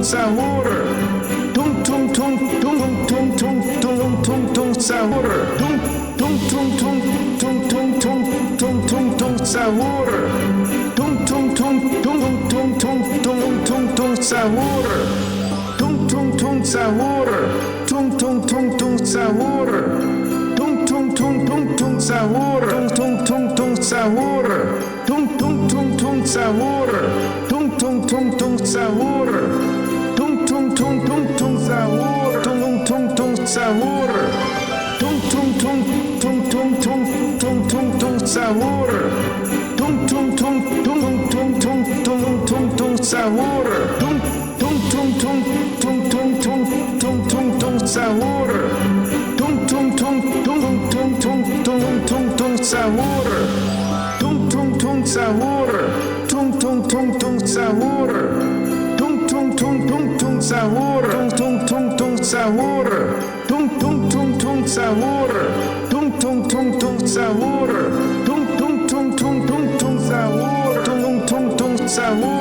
sahur. Tung tung tung tung tung tung tung tung tung sahur. Tung tung tung tung tung tung tung tung tung tung sahur. Tung tung tung tung tung tung tung tung tung sahur. Tung tung tung sahur. Tung tung tung tung sahur. Tung tung tung tung tung sahur. Tung tung tung tung sahur. Tung tung tung tung sahur. Tung tung tung tung sahur. Tung tung tung tung tung sahur. Tung tung tung sahur. Tung tung tung tung tung tung tung tung tung sahur. Tung tung tung tung tung tung tung tung tung sahur. Tung tung tung tung tung tung tung tung tung tung sahur. Tung tung tung tung tung tung tung tung tung sahur. Tung tung tung sahur. Tung tung tung tung sahur. Tung tung tung tung tung sahur. Tung tung tung tung sahur. Tung tung tung tung sahur. Tung tung tung tung sahur. Tung tung tung tung tung tung sahur. Tung tung tung sahur.